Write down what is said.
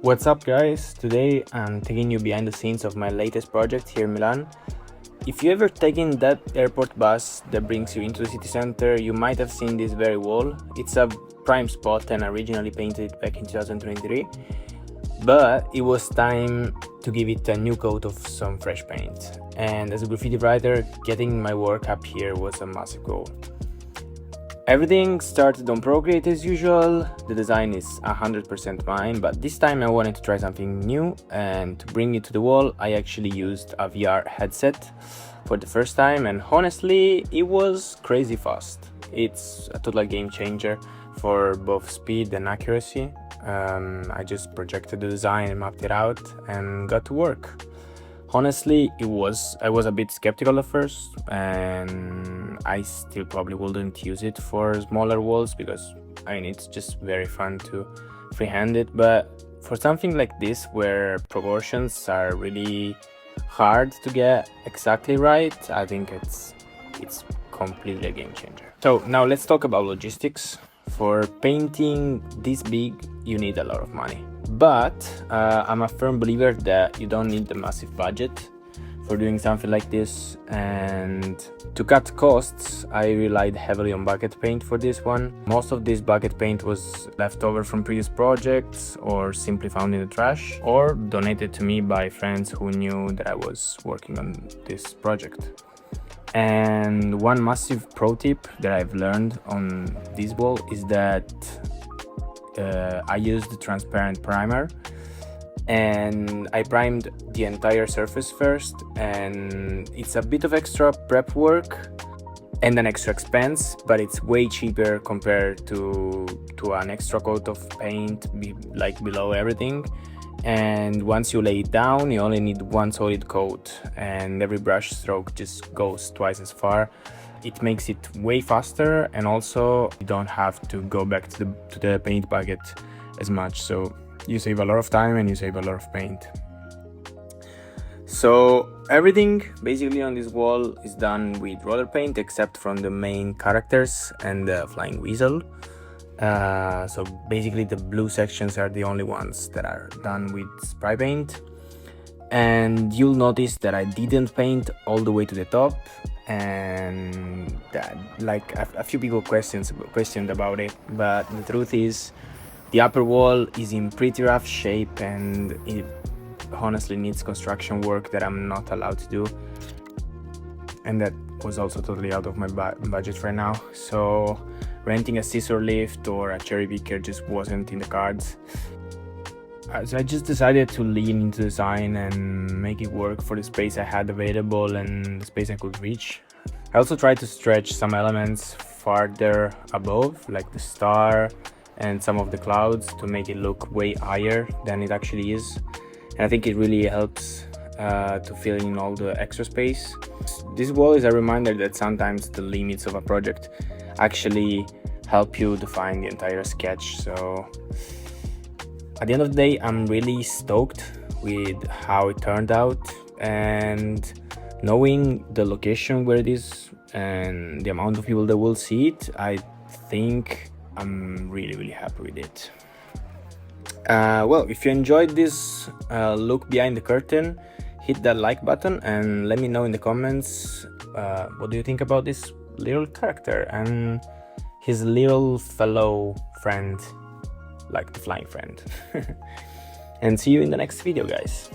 What's up guys, today I'm taking you behind the scenes of my latest project here in Milan. If you ever taken that airport bus that brings you into the city center, you might have seen this very wall. It's a prime spot and I originally painted it back in 2023, but it was time to give it a new coat of some fresh paint. And as a graffiti writer, getting my work up here was a massive goal. Everything started on Procreate as usual. The design is 100% mine, but this time I wanted to try something new, and to bring it to the wall I actually used a VR headset for the first time, and honestly it was crazy fast. It's a total game changer for both speed and accuracy. I just projected the design and mapped it out and got to work. Honestly, I was a bit skeptical at first, and I still probably wouldn't use it for smaller walls because it's just very fun to freehand it, but for something like this where proportions are really hard to get exactly right, I think it's completely a game changer. So now let's talk about logistics. For painting this big, you need a lot of money. But I'm a firm believer that you don't need a massive budget for doing something like this, and to cut costs I relied heavily on bucket paint for this one. Most of this bucket paint was left over from previous projects or simply found in the trash or donated to me by friends who knew that I was working on this project. And one massive pro tip that I've learned on this wall is that I used transparent primer, and I primed the entire surface first, and it's a bit of extra prep work and an extra expense, but it's way cheaper compared to an extra coat of paint below everything. And once you lay it down, you only need one solid coat, and every brush stroke just goes twice as far. It makes it way faster, and also you don't have to go back to the paint bucket as much, so you save a lot of time and you save a lot of paint. So everything basically on this wall is done with roller paint except from the main characters and the flying weasel. So basically the blue sections are the only ones that are done with spray paint, and you'll notice that I didn't paint all the way to the top, and that a few people questioned about it, but the truth is the upper wall is in pretty rough shape and it honestly needs construction work that I'm not allowed to do, and that was also totally out of my budget right now, so renting a scissor lift or a cherry picker just wasn't in the cards. So I just decided to lean into design and make it work for the space I had available and the space I could reach. I also tried to stretch some elements farther above, like the star and some of the clouds, to make it look way higher than it actually is. And I think it really helps to fill in all the extra space. This wall is a reminder that sometimes the limits of a project actually help you define the entire sketch. So at the end of the day, I'm really stoked with how it turned out, and knowing the location where it is and the amount of people that will see it, I think I'm really happy with it. Well, if you enjoyed this look behind the curtain, hit that like button and let me know in the comments what do you think about this little character and his little fellow friend, like the flying friend. And see you in the next video, guys.